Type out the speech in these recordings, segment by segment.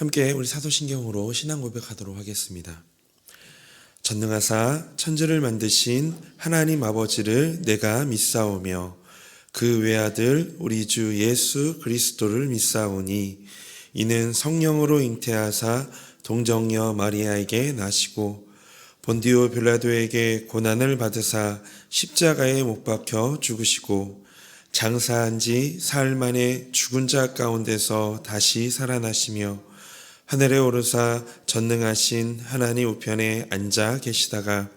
함께 우리 사도신경으로 신앙 고백하도록 하겠습니다. 전능하사 천지를 만드신 하나님 아버지를 내가 믿사오며 그 외아들 우리 주 예수 그리스도를 믿사오니 이는 성령으로 잉태하사 동정녀 마리아에게 나시고 본디오 빌라도에게 고난을 받으사 십자가에 못 박혀 죽으시고 장사한 지 사흘 만에 죽은 자 가운데서 다시 살아나시며 하늘에 오르사 전능하신 하나님 우편에 앉아 계시다가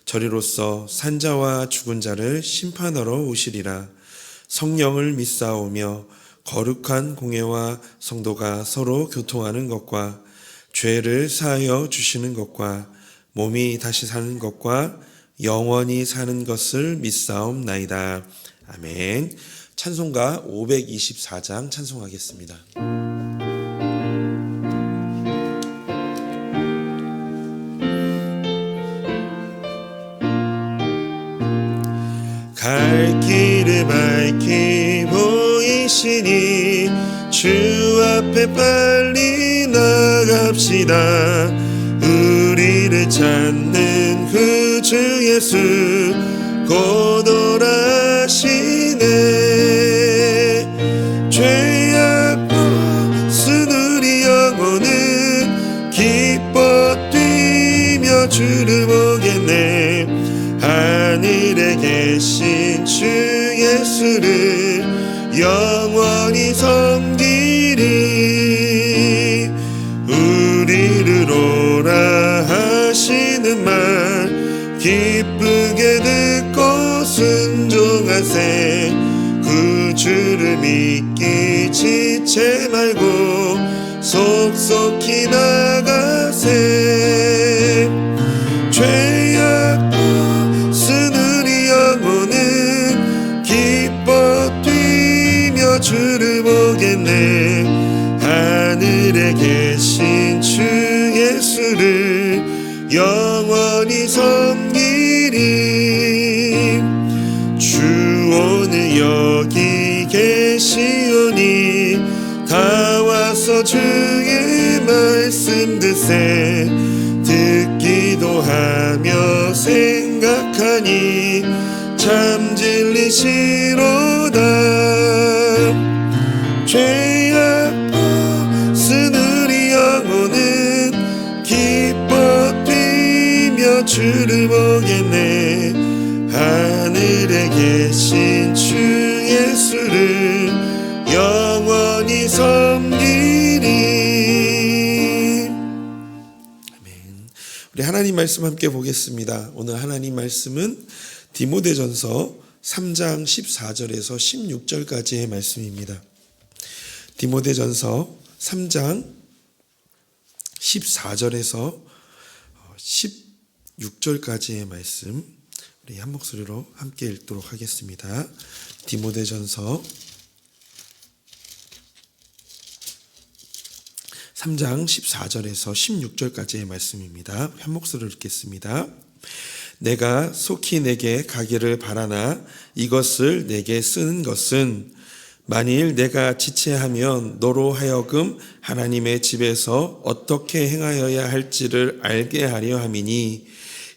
저리로서 산자와 죽은 자를 심판하러 오시리라. 성령을 믿사오며 거룩한 공예와 성도가 서로 교통하는 것과 죄를 사하여 주시는 것과 몸이 다시 사는 것과 영원히 사는 것을 믿사옵나이다. 아멘. 찬송가 524장 찬송하겠습니다. 갈 길을 밝히 보이시니 주 앞에 빨리 나갑시다. 우리를 찾는 그 주 예수 곧 오라시네. 죄악 벗은 우리 영혼은 기뻐 뛰며 주를 보겠네. 하늘에 계신 주 예수를 영원히 섬기리. 우리를 오라 하시는 말 기쁘게 듣고 순종하세. 그 주를 믿기 지체 말고 속속히 나가세. 죄악 벗은 우리 영혼은 기뻐 뛰며 주를 보겠네. 하늘에 계신 주 예수를 영원히 섬기리. 주 오늘 여기 계시오니 다 와서 주의 말씀 듣세. 듣기도 하며 생각하니 참 진리시로다. 죄악 벗은 우리 영혼은 기뻐 뛰며 주를 보겠네. 하늘에 계신 주 예수를 영원히 섬기리. 아멘. 우리 하나님 말씀 함께 보겠습니다. 오늘 하나님 말씀은 디모데전서 3장 14절에서 16절까지의 말씀입니다. 디모데전서 3장 14절에서 16절까지의 말씀 우리 한 목소리로 함께 읽도록 하겠습니다. 디모데전서 3장 14절에서 16절까지의 말씀입니다. 한 목소리로 읽겠습니다. 내가 속히 내게 가기를 바라나 이것을 내게 쓰는 것은 만일 내가 지체하면 너로 하여금 하나님의 집에서 어떻게 행하여야 할지를 알게 하려 함이니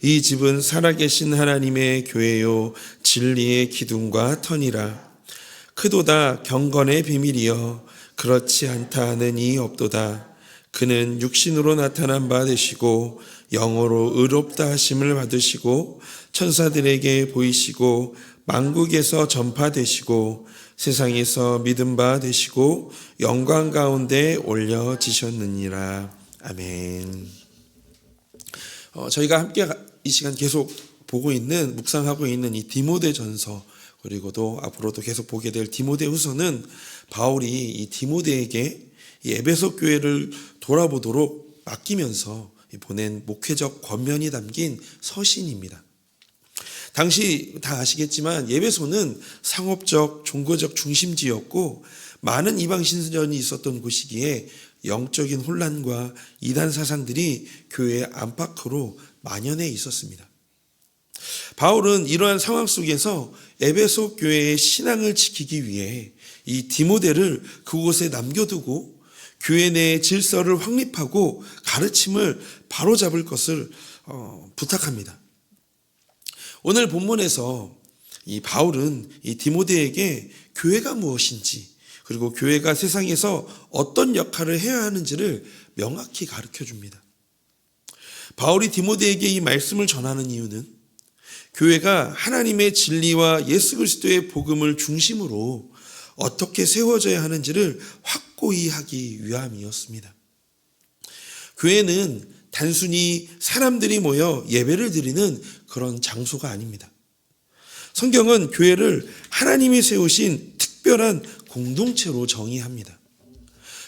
이 집은 살아계신 하나님의 교회요 진리의 기둥과 터니라. 크도다 경건의 비밀이여 그렇지 않다 하는 이 없도다. 그는 육신으로 나타난 바 되시고 영어로 의롭다 하심을 받으시고 천사들에게 보이시고 만국에서 전파되시고 세상에서 믿음 바 되시고 영광 가운데 올려지셨느니라. 아멘. 저희가 함께 이 시간 계속 보고 있는 묵상하고 있는 이 디모데전서 그리고도 앞으로도 계속 보게 될 디모데후서는 바울이 이 디모데에게 이 에베소 교회를 돌아보도록 맡기면서 보낸 목회적 권면이 담긴 서신입니다. 당시 다 아시겠지만 에베소는 상업적, 종교적 중심지였고 많은 이방 신전이 있었던 곳이기에 영적인 혼란과 이단 사상들이 교회의 안팎으로 만연해 있었습니다. 바울은 이러한 상황 속에서 에베소 교회의 신앙을 지키기 위해 이 디모데를 그곳에 남겨두고 교회 내의 질서를 확립하고 가르침을 바로잡을 것을 부탁합니다. 오늘 본문에서 이 바울은 이 디모데에게 교회가 무엇인지, 그리고 교회가 세상에서 어떤 역할을 해야 하는지를 명확히 가르쳐 줍니다. 바울이 디모데에게 이 말씀을 전하는 이유는 교회가 하나님의 진리와 예수 그리스도의 복음을 중심으로 어떻게 세워져야 하는지를 확고히 하기 위함이었습니다. 교회는 단순히 사람들이 모여 예배를 드리는 그런 장소가 아닙니다. 성경은 교회를 하나님이 세우신 특별한 공동체로 정의합니다.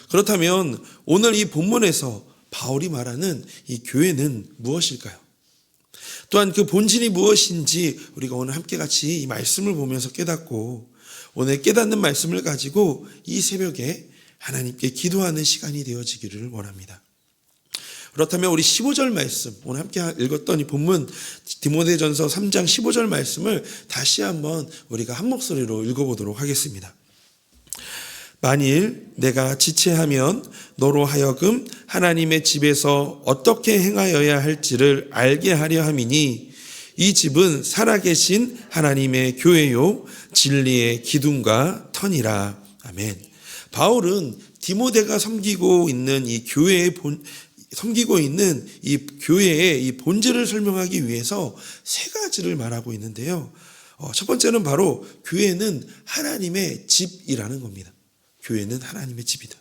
그렇다면 오늘 이 본문에서 바울이 말하는 이 교회는 무엇일까요? 또한 그 본질이 무엇인지 우리가 오늘 함께 같이 이 말씀을 보면서 깨닫고, 오늘 깨닫는 말씀을 가지고 이 새벽에 하나님께 기도하는 시간이 되어지기를 원합니다. 그렇다면 우리 15절 말씀, 오늘 함께 읽었던 이 본문 디모데전서 3장 15절 말씀을 다시 한번 우리가 한 목소리로 읽어보도록 하겠습니다. 만일 내가 지체하면 너로 하여금 하나님의 집에서 어떻게 행하여야 할지를 알게 하려 함이니 이 집은 살아계신 하나님의 교회요 진리의 기둥과 터니라. 아멘. 바울은 디모데가 섬기고 있는 이 교회의 이 본질을 설명하기 위해서 세 가지를 말하고 있는데요. 첫 번째는 바로 교회는 하나님의 집이라는 겁니다. 교회는 하나님의 집이다.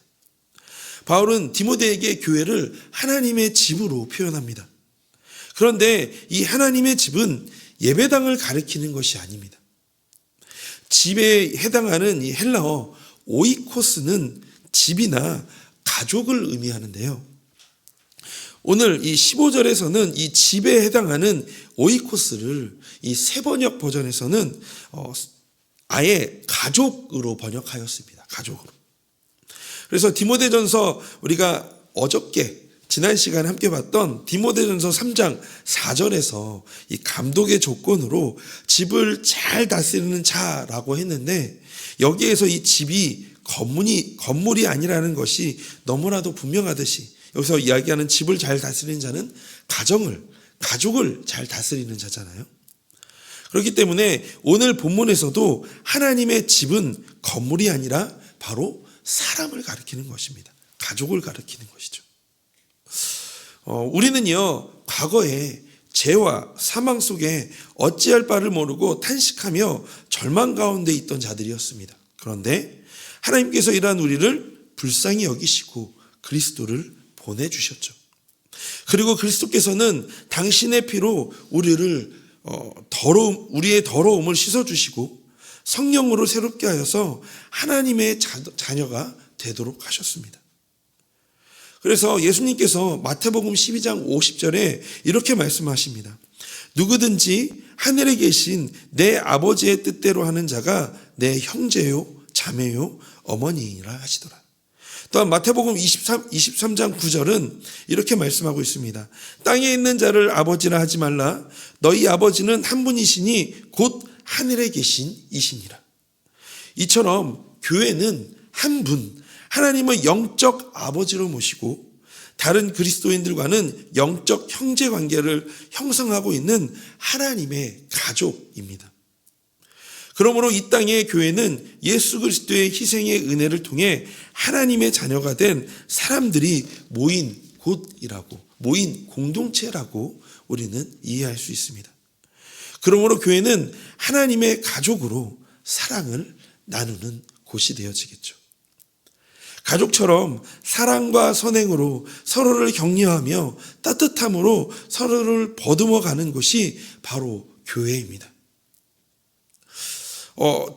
바울은 디모데에게 교회를 하나님의 집으로 표현합니다. 그런데 이 하나님의 집은 예배당을 가리키는 것이 아닙니다. 집에 해당하는 이 헬라어 오이코스는 집이나 가족을 의미하는데요. 오늘 이 15절에서는 이 집에 해당하는 오이코스를 이 세번역 버전에서는 아예 가족으로 번역하였습니다. 가족으로. 그래서 디모데전서 우리가 어저께 지난 시간에 함께 봤던 디모데전서 3장 4절에서 이 감독의 조건으로 집을 잘 다스리는 자라고 했는데, 여기에서 이 집이 건물이 아니라는 것이 너무나도 분명하듯이 여기서 이야기하는 집을 잘 다스리는 자는 가족을 잘 다스리는 자잖아요. 그렇기 때문에 오늘 본문에서도 하나님의 집은 건물이 아니라 바로 사람을 가리키는 것입니다. 가족을 가리키는 것이죠. 우리는요, 과거에 죄와 사망 속에 어찌할 바를 모르고 탄식하며 절망 가운데 있던 자들이었습니다. 그런데 하나님께서 이러한 우리를 불쌍히 여기시고 그리스도를 보내주셨죠. 그리고 그리스도께서는 당신의 피로 우리의 더러움을 씻어주시고 성령으로 새롭게 하여서 하나님의 자녀가 되도록 하셨습니다. 그래서 예수님께서 마태복음 12장 50절에 이렇게 말씀하십니다. 누구든지 하늘에 계신 내 아버지의 뜻대로 하는 자가 내 형제요 자매요 어머니이라 하시더라. 또한 마태복음 23장 9절은 이렇게 말씀하고 있습니다. 땅에 있는 자를 아버지라 하지 말라. 너희 아버지는 한 분이시니 곧 하늘에 계신 이시니라. 이처럼 교회는 한 분, 하나님을 영적 아버지로 모시고 다른 그리스도인들과는 영적 형제 관계를 형성하고 있는 하나님의 가족입니다. 그러므로 이 땅의 교회는 예수 그리스도의 희생의 은혜를 통해 하나님의 자녀가 된 사람들이 모인 곳이라고, 모인 공동체라고 우리는 이해할 수 있습니다. 그러므로 교회는 하나님의 가족으로 사랑을 나누는 곳이 되어지겠죠. 가족처럼 사랑과 선행으로 서로를 격려하며 따뜻함으로 서로를 보듬어가는 곳이 바로 교회입니다.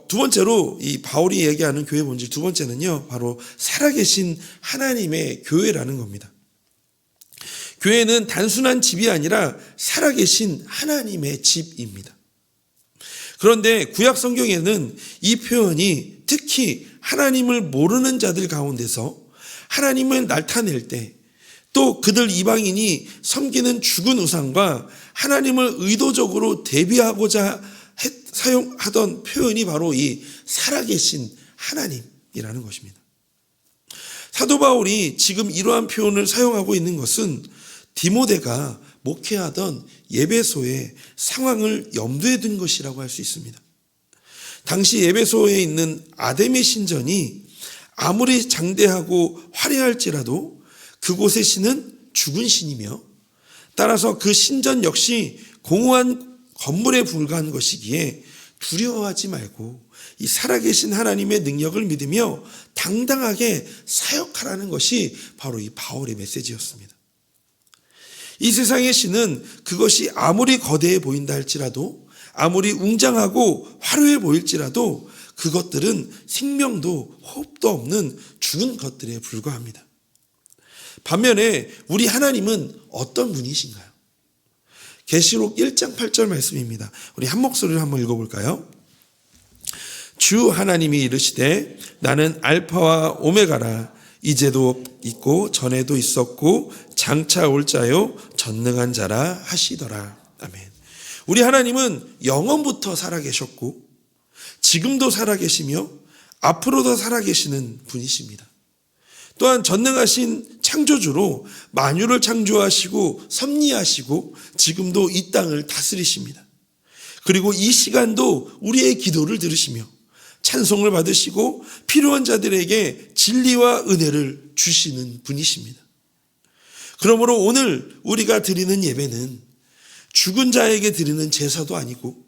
두 번째로 이 바울이 얘기하는 교회 본질 두 번째는요, 바로 살아계신 하나님의 교회라는 겁니다. 교회는 단순한 집이 아니라 살아계신 하나님의 집입니다. 그런데 구약 성경에는 이 표현이 특히 하나님을 모르는 자들 가운데서 하나님을 나타낼 때, 또 그들 이방인이 섬기는 죽은 우상과 하나님을 의도적으로 대비하고자 사용하던 표현이 바로 이 살아계신 하나님이라는 것입니다. 사도 바울이 지금 이러한 표현을 사용하고 있는 것은 디모데가 목회하던 예배소의 상황을 염두에 둔 것이라고 할 수 있습니다. 당시 예배소에 있는 아데미 신전이 아무리 장대하고 화려할지라도 그곳의 신은 죽은 신이며, 따라서 그 신전 역시 공허한 건물에 불과한 것이기에 두려워하지 말고 이 살아계신 하나님의 능력을 믿으며 당당하게 사역하라는 것이 바로 이 바울의 메시지였습니다. 이 세상의 신은 그것이 아무리 거대해 보인다 할지라도, 아무리 웅장하고 화려해 보일지라도 그것들은 생명도 호흡도 없는 죽은 것들에 불과합니다. 반면에 우리 하나님은 어떤 분이신가요? 계시록 1장 8절 말씀입니다. 우리 한 목소리로 한번 읽어볼까요? 주 하나님이 이르시되 나는 알파와 오메가라. 이제도 있고 전에도 있었고 장차 올 자요 전능한 자라 하시더라. 아멘. 우리 하나님은 영원부터 살아계셨고 지금도 살아계시며 앞으로도 살아계시는 분이십니다. 또한 전능하신 창조주로 만유를 창조하시고 섭리하시고 지금도 이 땅을 다스리십니다. 그리고 이 시간도 우리의 기도를 들으시며 찬송을 받으시고 필요한 자들에게 진리와 은혜를 주시는 분이십니다. 그러므로 오늘 우리가 드리는 예배는 죽은 자에게 드리는 제사도 아니고,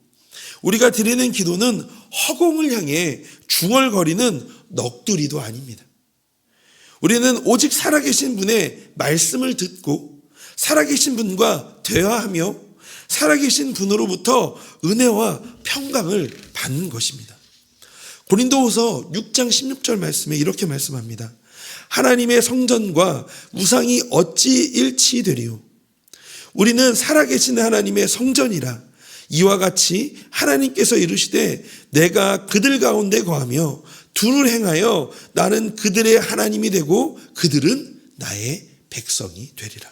우리가 드리는 기도는 허공을 향해 중얼거리는 넋두리도 아닙니다. 우리는 오직 살아계신 분의 말씀을 듣고 살아계신 분과 대화하며 살아계신 분으로부터 은혜와 평강을 받는 것입니다. 고린도후서 6장 16절 말씀에 이렇게 말씀합니다. 하나님의 성전과 우상이 어찌 일치되리요? 우리는 살아계신 하나님의 성전이라. 이와 같이 하나님께서 이르시되 내가 그들 가운데 거하며 둘을 행하여 나는 그들의 하나님이 되고 그들은 나의 백성이 되리라.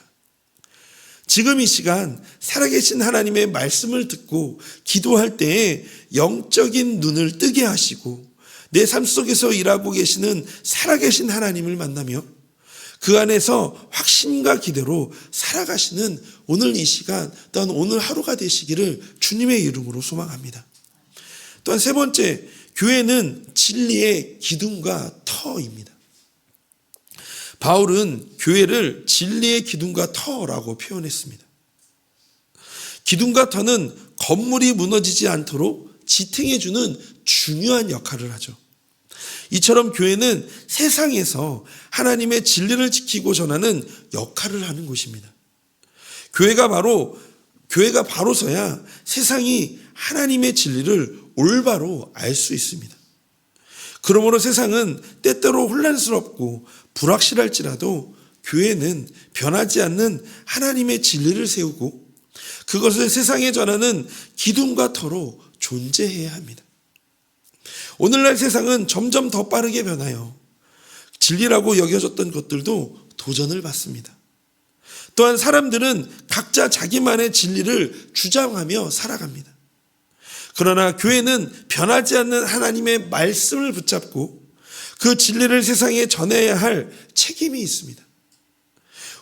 지금 이 시간 살아계신 하나님의 말씀을 듣고 기도할 때에 영적인 눈을 뜨게 하시고 내 삶 속에서 일하고 계시는 살아계신 하나님을 만나며 그 안에서 확신과 기대로 살아가시는 오늘 이 시간, 또한 오늘 하루가 되시기를 주님의 이름으로 소망합니다. 또한 세 번째, 교회는 진리의 기둥과 터입니다. 바울은 교회를 진리의 기둥과 터라고 표현했습니다. 기둥과 터는 건물이 무너지지 않도록 지탱해주는 중요한 역할을 하죠. 이처럼 교회는 세상에서 하나님의 진리를 지키고 전하는 역할을 하는 곳입니다. 교회가 바로서야 세상이 하나님의 진리를 올바로 알 수 있습니다. 그러므로 세상은 때때로 혼란스럽고 불확실할지라도 교회는 변하지 않는 하나님의 진리를 세우고 그것을 세상에 전하는 기둥과 터로 존재해야 합니다. 오늘날 세상은 점점 더 빠르게 변하여 진리라고 여겨졌던 것들도 도전을 받습니다. 또한 사람들은 각자 자기만의 진리를 주장하며 살아갑니다. 그러나 교회는 변하지 않는 하나님의 말씀을 붙잡고 그 진리를 세상에 전해야 할 책임이 있습니다.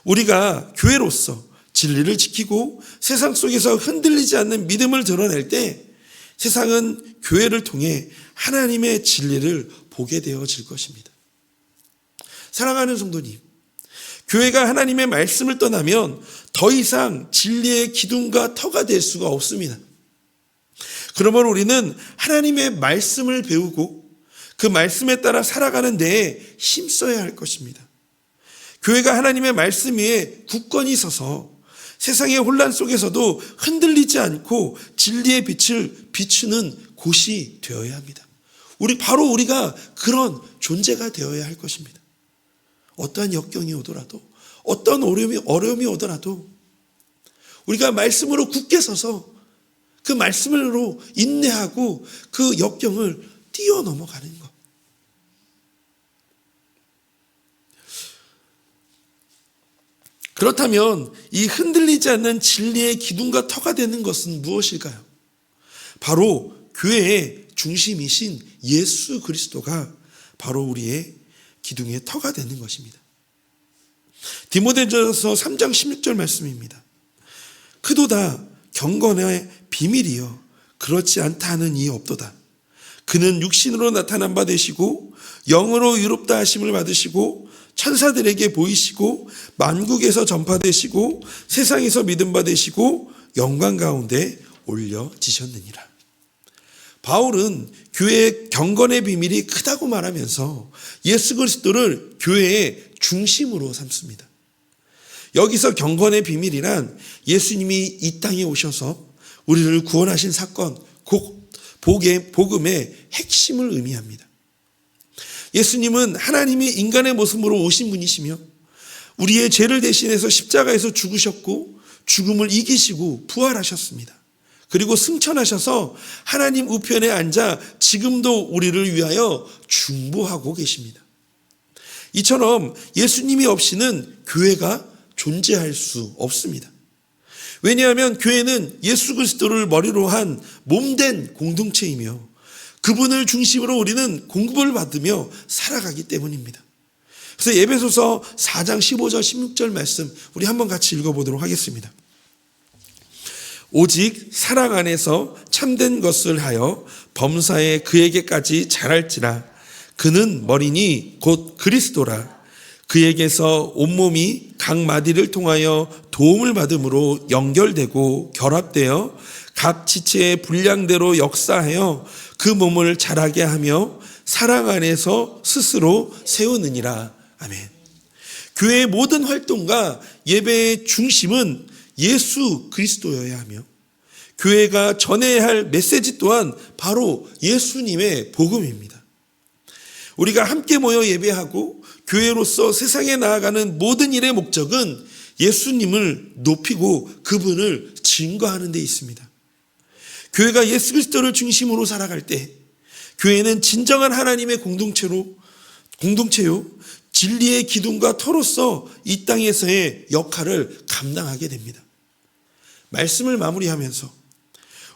우리가 교회로서 진리를 지키고 세상 속에서 흔들리지 않는 믿음을 드러낼 때 세상은 교회를 통해 하나님의 진리를 보게 되어질 것입니다. 사랑하는 성도님, 교회가 하나님의 말씀을 떠나면 더 이상 진리의 기둥과 터가 될 수가 없습니다. 그러므로 우리는 하나님의 말씀을 배우고 그 말씀에 따라 살아가는 데에 힘써야 할 것입니다. 교회가 하나님의 말씀 위에 굳건히 서서 세상의 혼란 속에서도 흔들리지 않고 진리의 빛을 비추는 곳이 되어야 합니다. 바로 우리가 그런 존재가 되어야 할 것입니다. 어떠한 역경이 오더라도, 어떤 어려움이 오더라도 우리가 말씀으로 굳게 서서 그 말씀으로 인내하고 그 역경을 뛰어넘어가는 것. 그렇다면 이 흔들리지 않는 진리의 기둥과 터가 되는 것은 무엇일까요? 바로 교회의 중심이신 예수 그리스도가 바로 우리의 기둥의 터가 되는 것입니다. 디모데전서 3장 16절 말씀입니다. 그도다 경건의 비밀이여 그렇지 않다 하는 이 없도다. 그는 육신으로 나타난 바 되시고 영으로 의롭다 하심을 받으시고 천사들에게 보이시고 만국에서 전파되시고 세상에서 믿음 받으시고 영광 가운데 올려지셨느니라. 바울은 교회의 경건의 비밀이 크다고 말하면서 예수 그리스도를 교회의 중심으로 삼습니다. 여기서 경건의 비밀이란 예수님이 이 땅에 오셔서 우리를 구원하신 사건, 복음의 핵심을 의미합니다. 예수님은 하나님이 인간의 모습으로 오신 분이시며 우리의 죄를 대신해서 십자가에서 죽으셨고 죽음을 이기시고 부활하셨습니다. 그리고 승천하셔서 하나님 우편에 앉아 지금도 우리를 위하여 중보하고 계십니다. 이처럼 예수님이 없이는 교회가 존재할 수 없습니다. 왜냐하면 교회는 예수 그리스도를 머리로 한 몸된 공동체이며 그분을 중심으로 우리는 공급을 받으며 살아가기 때문입니다. 그래서 에베소서 4장 15절 16절 말씀 우리 한번 같이 읽어보도록 하겠습니다. 오직 사랑 안에서 참된 것을 하여 범사에 그에게까지 자랄지라. 그는 머리니 곧 그리스도라. 그에게서 온몸이 각 마디를 통하여 도움을 받음으로 연결되고 결합되어 각 지체의 분량대로 역사하여 그 몸을 자라게 하며 사랑 안에서 스스로 세우느니라. 아멘. 교회의 모든 활동과 예배의 중심은 예수 그리스도여야 하며 교회가 전해야 할 메시지 또한 바로 예수님의 복음입니다. 우리가 함께 모여 예배하고 교회로서 세상에 나아가는 모든 일의 목적은 예수님을 높이고 그분을 증거하는 데 있습니다. 교회가 예수 그리스도를 중심으로 살아갈 때 교회는 진정한 하나님의 공동체요 진리의 기둥과 터로서 이 땅에서의 역할을 감당하게 됩니다. 말씀을 마무리하면서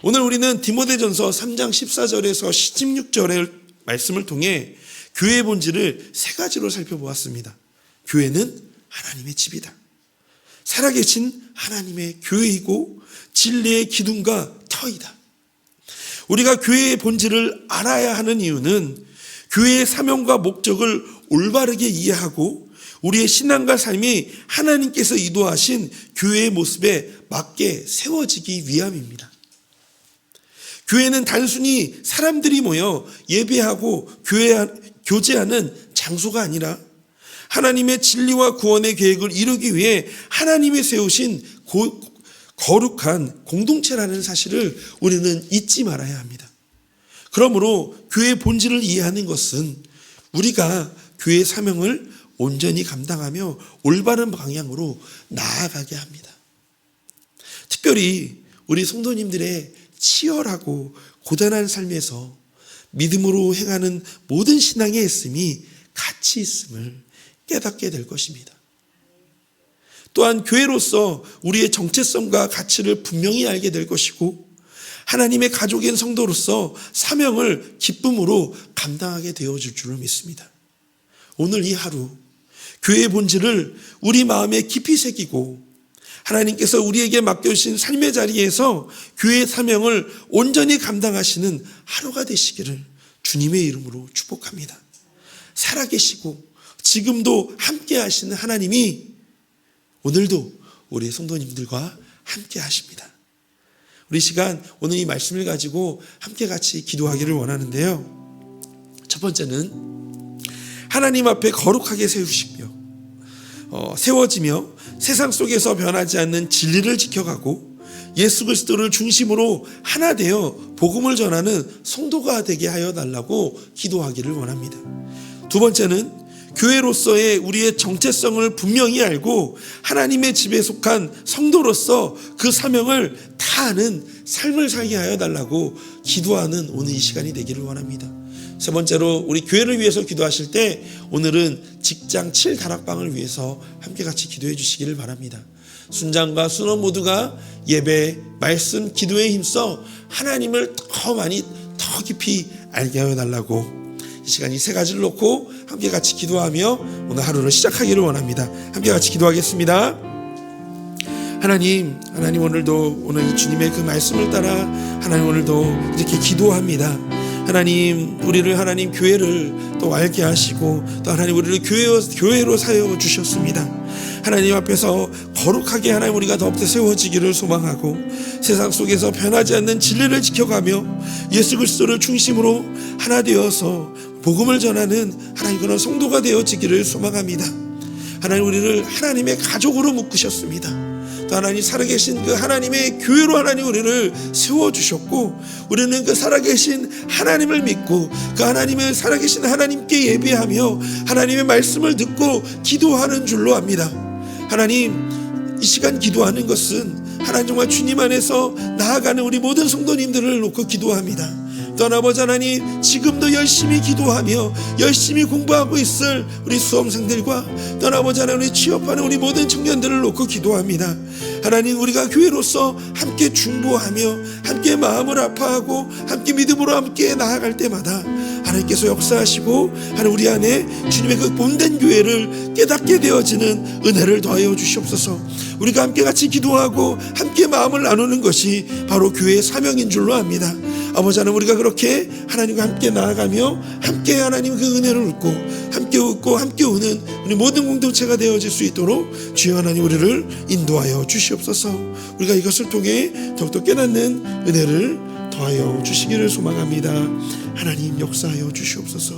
오늘 우리는 디모데전서 3장 14절에서 16절의 말씀을 통해 교회의 본질을 세 가지로 살펴보았습니다. 교회는 하나님의 집이다. 살아계신 하나님의 교회이고 진리의 기둥과 터이다. 우리가 교회의 본질을 알아야 하는 이유는 교회의 사명과 목적을 올바르게 이해하고 우리의 신앙과 삶이 하나님께서 이도하신 교회의 모습에 맞게 세워지기 위함입니다. 교회는 단순히 사람들이 모여 예배하고 교제하는 장소가 아니라 하나님의 진리와 구원의 계획을 이루기 위해 하나님이 세우신 거룩한 공동체라는 사실을 우리는 잊지 말아야 합니다. 그러므로 교회의 본질을 이해하는 것은 우리가 교회의 사명을 온전히 감당하며 올바른 방향으로 나아가게 합니다. 특별히 우리 성도님들의 치열하고 고단한 삶에서 믿음으로 행하는 모든 신앙의 애씀이 가치 있음을 깨닫게 될 것입니다. 또한 교회로서 우리의 정체성과 가치를 분명히 알게 될 것이고 하나님의 가족인 성도로서 사명을 기쁨으로 감당하게 되어줄 줄을 믿습니다. 오늘 이 하루 교회의 본질을 우리 마음에 깊이 새기고 하나님께서 우리에게 맡겨주신 삶의 자리에서 교회의 사명을 온전히 감당하시는 하루가 되시기를 주님의 이름으로 축복합니다. 살아계시고 지금도 함께 하시는 하나님이 오늘도 우리 성도님들과 함께 하십니다. 우리 시간 오늘 이 말씀을 가지고 함께 같이 기도하기를 원하는데요. 첫 번째는 하나님 앞에 거룩하게 세워지며 세상 속에서 변하지 않는 진리를 지켜가고 예수 그리스도를 중심으로 하나 되어 복음을 전하는 성도가 되게 하여 달라고 기도하기를 원합니다. 두 번째는 교회로서의 우리의 정체성을 분명히 알고 하나님의 집에 속한 성도로서 그 사명을 다하는 삶을 살게 하여 달라고 기도하는 오늘 이 시간이 되기를 원합니다. 세 번째로 우리 교회를 위해서 기도하실 때 오늘은 직장 7다락방을 위해서 함께 같이 기도해 주시기를 바랍니다. 순장과 순원 모두가 예배, 말씀, 기도에 힘써 하나님을 더 많이 더 깊이 알게 하여 달라고 이 시간 이 세 가지를 놓고 함께 같이 기도하며 오늘 하루를 시작하기를 원합니다. 함께 같이 기도하겠습니다. 하나님 오늘도 오늘 이 주님의 그 말씀을 따라 하나님 오늘도 이렇게 기도합니다. 하나님 우리를 하나님 교회를 또 알게 하시고 또 하나님 우리를 교회로 사여 주셨습니다. 하나님 앞에서 거룩하게 하나님 우리가 더욱더 세워지기를 소망하고 세상 속에서 변하지 않는 진리를 지켜가며 예수 그리스도를 중심으로 하나 되어서 복음을 전하는 하나님 그런 성도가 되어지기를 소망합니다. 하나님 우리를 하나님의 가족으로 묶으셨습니다. 또 하나님 살아계신 그 하나님의 교회로 하나님 우리를 세워주셨고 우리는 그 살아계신 하나님을 믿고 그 하나님의 살아계신 하나님께 예배하며 하나님의 말씀을 듣고 기도하는 줄로 압니다. 하나님 이 시간 기도하는 것은 하나님 정말 주님 안에서 나아가는 우리 모든 성도님들을 놓고 기도합니다. 또 아버지 하나님 지금도 열심히 기도하며 열심히 공부하고 있을 우리 수험생들과 또 아버지 하나님 우리 취업하는 우리 모든 청년들을 놓고 기도합니다. 하나님 우리가 교회로서 함께 중보하며 함께 마음을 아파하고 함께 믿음으로 함께 나아갈 때마다 하나님께서 역사하시고 하나님 우리 안에 주님의 그 본된 교회를 깨닫게 되어지는 은혜를 더하여 주시옵소서. 우리가 함께 같이 기도하고 함께 마음을 나누는 것이 바로 교회의 사명인 줄로 압니다. 아버지 하나님 우리가 그렇게 하나님과 함께 나아가며 함께 하나님 그 은혜를 웃고 함께 우는 우리 모든 공동체가 되어질 수 있도록 주여 하나님 우리를 인도하여 주시옵소서. 우리가 이것을 통해 더욱더 깨닫는 은혜를 더하여 주시기를 소망합니다. 하나님 역사하여 주시옵소서.